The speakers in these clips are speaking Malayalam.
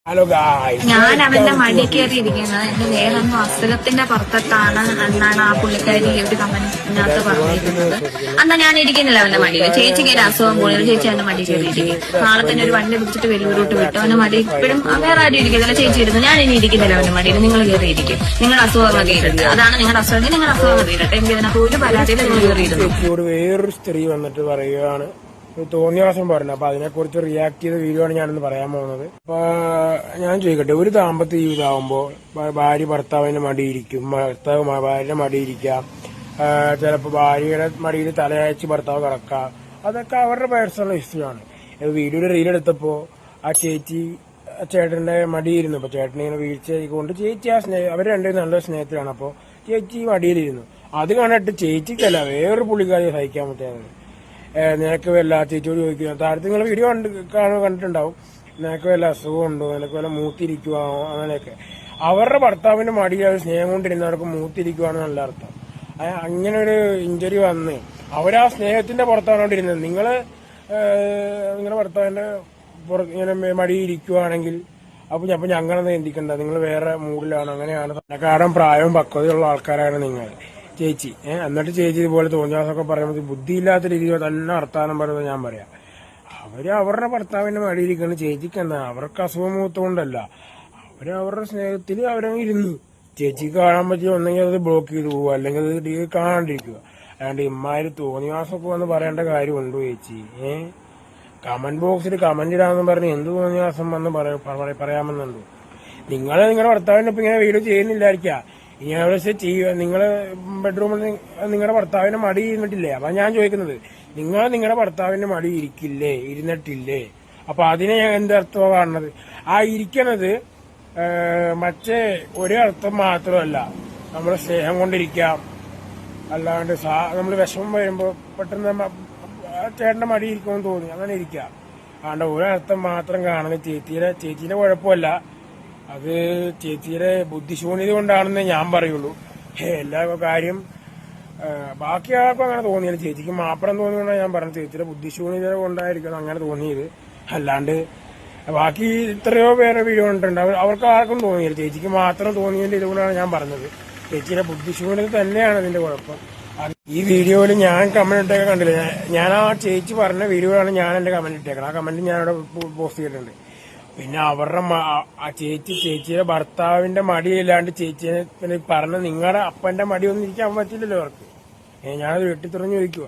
ഹലോ ഗായ്സ്, ഞാൻ അവന്റെ മടി കയറിയിരിക്കുന്നത് എന്റെ വേറൊന്നും അസുഖത്തിന്റെ പുറത്താണ് എന്നാണ് ആ പുള്ളിക്കാരി ഒരു കമന്റിനകത്ത് പറഞ്ഞിരിക്കുന്നത്. എന്നാ ഞാൻ ഇരിക്കുന്നില്ല അവന്റെ മടിയിൽ. ചേച്ചിക്ക് ഒരു അസുഖം പോലും ചേച്ചി അവന്റെ മടി കയറിയിരിക്കും. നാളെ തന്നെ ഒരു വണ്ടി പിടിച്ചിട്ട് വെല്ലൂരോട്ട് വിട്ടു. അവന്റെ മടി ഇപ്പോഴും വേറെ ആരും ഇരിക്കുന്നില്ല. ചേച്ചി ഇരുന്നു. ഞാൻ ഇനി ഇരിക്കുന്നില്ല അവന്റെ മടിയിൽ. നിങ്ങൾ കയറിയിരിക്കും. നിങ്ങളുടെ അസുഖം തീരട്ടെ. അതാണ് നിങ്ങളുടെ അസുഖം. നിങ്ങളുടെ അസുഖം തീരട്ടെ. എനിക്ക് ഇതിനകത്ത് ഒരു പരാതിയിൽ നിങ്ങൾ കയറിയിരുന്നു. വേറൊരു സ്ത്രീ വന്നിട്ട് പറയുകയാണ്, തോന്നിയ ദിവസം പറഞ്ഞു. അപ്പൊ അതിനെക്കുറിച്ച് റിയാക്ട് ചെയ്ത വീഡിയോ ആണ് ഞാനിന്ന് പറയാൻ പോകുന്നത്. അപ്പൊ ഞാൻ ചോദിക്കട്ടെ, ഒരു ദാമ്പത്യ ജീവിതമാകുമ്പോൾ ഭാര്യ ഭർത്താവിന്റെ മടിയിരിക്കും, ഭർത്താവ് ഭാര്യയുടെ മടിയിരിക്കാം, ചിലപ്പോൾ ഭാര്യയുടെ മടിയിൽ തലയച്ച് ഭർത്താവ് കിടക്കാം. അതൊക്കെ അവരുടെ പേഴ്സണൽ ഇഷ്യൂ ആണ്. വീഡിയോയുടെ റീലെടുത്തപ്പോ ആ ചേച്ചി ചേട്ടന്റെ മടിയിരുന്നു. അപ്പൊ ചേട്ടനെ ഇങ്ങനെ വീഴ്ച കൊണ്ട് ചേച്ചി ആ അവർ രണ്ടുപേരും നല്ല സ്നേഹത്തിലാണ്. അപ്പൊ ചേച്ചി മടിയിലിരുന്നു. അത് കണ്ടിട്ട് ചേച്ചിക്കല്ല വേറൊരു പുള്ളിക്കാരിയെ സഹിക്കാൻ പറ്റാതെ നിനക്ക് വല്ല ചേച്ചിയോട് ചോദിക്കുക, താരത്തിൽ നിങ്ങൾ വീഡിയോ കണ്ടിട്ടുണ്ടാവും, നിനക്ക് വല്ല അസുഖമുണ്ടോ, നിനക്ക് വല്ല മൂത്തിരിക്കുവാണോ, അങ്ങനെയൊക്കെ. അവരുടെ ഭർത്താവിന്റെ മടിയിൽ അവർ സ്നേഹം കൊണ്ടിരുന്നവർക്ക് മൂത്തിരിക്കുവാണെന്ന് നല്ല അർത്ഥം. അങ്ങനെ ഒരു ഇഞ്ചുറി വന്ന് അവരാ സ്നേഹത്തിന്റെ പുറത്താണോണ്ടിരുന്നത്. നിങ്ങളുടെ ഭർത്താവിന്റെ ഇങ്ങനെ മടിയിരിക്കുവാണെങ്കിൽ അപ്പൊ ഞങ്ങളൊന്നും ചിന്തിക്കണ്ട, നിങ്ങൾ വേറെ മൂഡിലാണ്, അങ്ങനെയാണ്. കാരണം പ്രായവും പക്വതയുള്ള ആൾക്കാരാണ് നിങ്ങൾ. ചേച്ചി എന്നിട്ട് ചേച്ചി ഇതുപോലെ തോന്നിയാസൊക്കെ പറയുമ്പോൾ ബുദ്ധിയില്ലാത്ത രീതിയിൽ തന്നെ വർത്താനം പറയുന്നത് ഞാൻ പറയാം. അവരുടെ ഭർത്താവിന്റെ മടിയിരിക്കുന്ന ചേച്ചിക്ക് എന്താ, അവർക്ക് അസുഖം മൂത്തുകൊണ്ടല്ല, അവരുടെ സ്നേഹത്തിൽ അവരങ്ങ് ഇരുന്നു. ചേച്ചിക്ക് കാണാൻ പറ്റിയ ഒന്നെങ്കിൽ അത് ബ്ലോക്ക് ചെയ്ത് പോവുക, അല്ലെങ്കിൽ അത് കാണാണ്ടിരിക്കുക. അല്ലാണ്ട് ഇമ്മാര് തോന്നിയാസൊക്കെ വന്ന് പറയേണ്ട കാര്യമുണ്ടോ ചേച്ചി? കമന്റ് ബോക്സിൽ കമന്റ് ഇടാന്ന് പറഞ്ഞ് എന്ത് തോന്നിയാസം വന്ന് പറയാമെന്നുണ്ടോ? നിങ്ങളുടെ ഭർത്താവിന്റെ ഇപ്പൊ ഇങ്ങനെ വീഡിയോ ചെയ്യുന്നില്ലായിരിക്കാം. ഇനി അവിടെ ചെയ്യുക, നിങ്ങള് ബെഡ്റൂമിൽ നിങ്ങളുടെ ഭർത്താവിന്റെ മടി ഇരുന്നിട്ടില്ലേ? അപ്പൊ ഞാൻ ചോദിക്കുന്നത്, നിങ്ങളുടെ ഭർത്താവിന്റെ മടി ഇരുന്നിട്ടില്ലേ? അപ്പൊ അതിനെ ഞാൻ എന്തർത്ഥമാണ് കാണുന്നത്? ആ ഇരിക്കണത് മറ്റേ ഒരു അർത്ഥം മാത്രമല്ല, നമ്മള് സ്നേഹം കൊണ്ടിരിക്കാം, അല്ലാണ്ട് നമ്മൾ വിഷമം വരുമ്പോ പെട്ടെന്ന് ചേട്ടന്റെ മടി ഇരിക്കുമെന്ന് തോന്നി അങ്ങനെ ഇരിക്കാം. അതുകൊണ്ട് ഒരർത്ഥം മാത്രം കാണുന്നത് ചേച്ചിയുടെ കുഴപ്പമല്ല, അത് ചേച്ചിയുടെ ബുദ്ധിശൂന്യത കൊണ്ടാണെന്ന് ഞാൻ പറയുള്ളൂ. എല്ലാ കാര്യം ബാക്കി ആർക്കും അങ്ങനെ തോന്നിയില്ല. ചേച്ചിക്ക് മാത്രം തോന്നിയോണ്ടാണ് ഞാൻ പറഞ്ഞത്. ചേച്ചിയുടെ ബുദ്ധിശൂന്യത കൊണ്ടായിരിക്കും അങ്ങനെ തോന്നിയത്. അല്ലാണ്ട് ബാക്കി എത്രയോ പേരെ വീഡിയോ കണ്ടിട്ടുണ്ട്, അവർക്ക് ആർക്കും തോന്നിയില്ല. ചേച്ചിക്ക് മാത്രം തോന്നിയതിന്റെ ഇതുകൊണ്ടാണ് ഞാൻ പറഞ്ഞത്. ചേച്ചിയുടെ ബുദ്ധിശൂന്യത തന്നെയാണ് അതിന്റെ കുഴപ്പം. ഈ വീഡിയോയിൽ ഞാൻ കമന്റ് ഇട്ടൊക്കെ കണ്ടില്ല. ഞാൻ ആ ചേച്ചി പറഞ്ഞ വീഡിയോയിലാണ് ഞാൻ എന്റെ കമന്റ് ഇട്ടേക്കണം. ആ കമന്റ് ഞാൻ അവിടെ പോസ്റ്റ് ചെയ്തിട്ടുണ്ട്. പിന്നെ അവരുടെ ചേച്ചിയുടെ ഭർത്താവിന്റെ മടിയില്ലാണ്ട് ചേച്ചിയെ പിന്നെ പറഞ്ഞ നിങ്ങളുടെ അപ്പന്റെ മടിയൊന്നും ഇരിക്കാൻ പറ്റില്ലല്ലോ അവർക്ക്. ഞാനത് വെട്ടിത്തുറഞ്ഞു ചോദിക്കുക.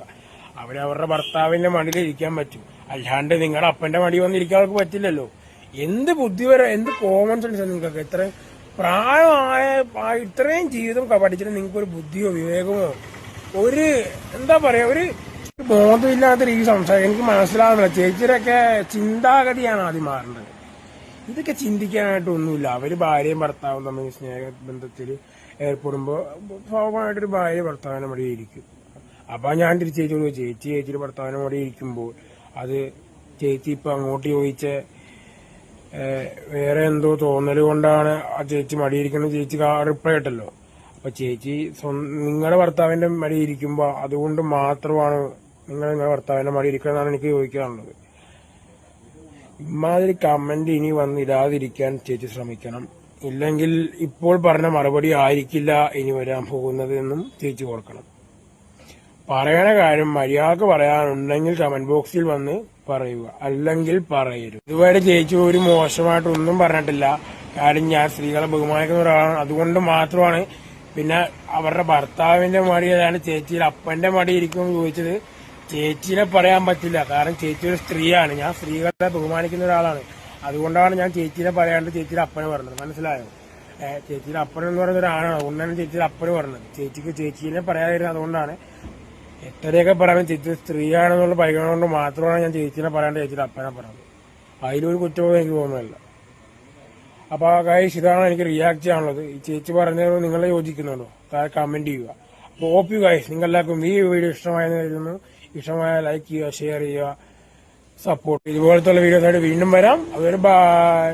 അവരവരുടെ ഭർത്താവിന്റെ മടിയിൽ ഇരിക്കാൻ പറ്റും, അല്ലാണ്ട് നിങ്ങളുടെ അപ്പന്റെ മടി വന്ന് ഇരിക്കാൻ അവർക്ക് പറ്റില്ലല്ലോ. എന്ത് ബുദ്ധിപരം, എന്ത് കോമൺ സെൻസ് നിങ്ങൾക്ക്? ഇത്ര പ്രായമായ ഇത്രയും ജീവിതം പഠിച്ചിട്ട് നിങ്ങൾക്ക് ഒരു ബുദ്ധിയോ വിവേകമോ ഒരു എന്താ പറയാ ഒരു ബോധമില്ലാത്ത രീതി സംസാരിക്കും. എനിക്ക് മനസ്സിലാവുന്നില്ല. ചേച്ചിയുടെയൊക്കെ ചിന്താഗതിയാണ് ആദ്യം മാറേണ്ടത്. ഇതൊക്കെ ചിന്തിക്കാനായിട്ടൊന്നുമില്ല. അവര് ഭാര്യയും ഭർത്താവും തമ്മിൽ സ്നേഹബന്ധത്തിൽ ഏർപ്പെടുമ്പോ സ്വാഭാവികമായിട്ടൊരു ഭാര്യ ഭർത്താവിനെ മടിയിരിക്കും. അപ്പൊ ഞാൻ തിരിച്ചേച്ചോട് ചേച്ചിയുടെ ഭർത്താവിനെ മടിയിരിക്കുമ്പോൾ അത് ചേച്ചി ഇപ്പൊ അങ്ങോട്ട് ചോദിച്ച വേറെ എന്തോ തോന്നൽ കൊണ്ടാണ് ആ ചേച്ചി മടിയിരിക്കുന്നത്. ചേച്ചി റിപ്ലൈ ഇട്ടല്ലോ. അപ്പൊ ചേച്ചി നിങ്ങളുടെ ഭർത്താവിന്റെ മടിയിരിക്കുമ്പോ അതുകൊണ്ട് മാത്രമാണ് നിങ്ങളുടെ ഭർത്താവിന്റെ മടിയിരിക്കുന്നതാണ് എനിക്ക് ചോദിക്കാനുള്ളത്. ഇമാതിരി കമന്റ് ഇനി വന്നിടാതിരിക്കാൻ ചേച്ചി ശ്രമിക്കണം. ഇല്ലെങ്കിൽ ഇപ്പോൾ പറഞ്ഞ മറുപടി ആയിരിക്കില്ല ഇനി വരാൻ പോകുന്നത് എന്നും ചേച്ചി ഓർക്കണം. പറയണ കാര്യം മര്യാദക്ക് പറയാനുണ്ടെങ്കിൽ കമന്റ് ബോക്സിൽ വന്ന് പറയുക, അല്ലെങ്കിൽ പറയരുത്. ഇതുവരെ ചേച്ചി ഒരു മോശമായിട്ടൊന്നും പറഞ്ഞിട്ടില്ല. കാര്യം ഞാൻ സ്ത്രീകളെ ബഹുമാനിക്കുന്ന ഒരാളാണ്, അതുകൊണ്ട് മാത്രമാണ്. പിന്നെ അവരുടെ ഭർത്താവിന്റെ മടി ഏതാണ് ചേച്ചിയുടെ അപ്പന്റെ മടി ഇരിക്കുമെന്ന് ചോദിച്ചത് ചേച്ചിനെ പറയാൻ പറ്റില്ല. കാരണം ചേച്ചി ഒരു സ്ത്രീയാണ്, ഞാൻ സ്ത്രീകളെ ബഹുമാനിക്കുന്ന ഒരാളാണ്. അതുകൊണ്ടാണ് ഞാൻ ചേച്ചിനെ പറയാണ്ട് ചേച്ചിയുടെ അപ്പനെ പറഞ്ഞത്. മനസ്സിലായോ? ചേച്ചിയുടെ അപ്പൻ എന്ന് പറയുന്ന ഒരാളാണ്, അതുകൊണ്ടാണ് ചേച്ചിയുടെ അപ്പന് പറഞ്ഞത്. ചേച്ചിനെ പറയാതിരുന്നത് അതുകൊണ്ടാണ്. എത്രയൊക്കെ പറയാൻ ചേച്ചി സ്ത്രീയാണെന്നുള്ള പരിഗണന കൊണ്ട് മാത്രമാണ് ഞാൻ ചേച്ചിനെ പറയാണ്ട് ചേച്ചിയുടെ അപ്പനെ പറഞ്ഞത്. അതിലൊരു കുറ്റവും എനിക്ക് തോന്നുന്നില്ല. അപ്പൊ ഗൈസ്, ഇതാണ് എനിക്ക് റിയാക്ട് ചെയ്യാനുള്ളത്. ഈ ചേച്ചി പറഞ്ഞത് നിങ്ങളെ യോജിക്കുന്നുണ്ടോ? താഴെ കമന്റ് ചെയ്യുക. അപ്പൊ ഓപ്പി ഗൈസ്, നിങ്ങളെല്ലാവർക്കും ഈ വീഡിയോ ഇഷ്ടമായെന്ന് കരുതുന്നു. ഇഷ്ടമായ ലൈക്ക് ചെയ്യുക, ഷെയർ ചെയ്യുക, സപ്പോർട്ട്. ഇതുപോലത്തെ വീഡിയോസായിട്ട് വീണ്ടും വരാം. അതുവരെ ബൈ.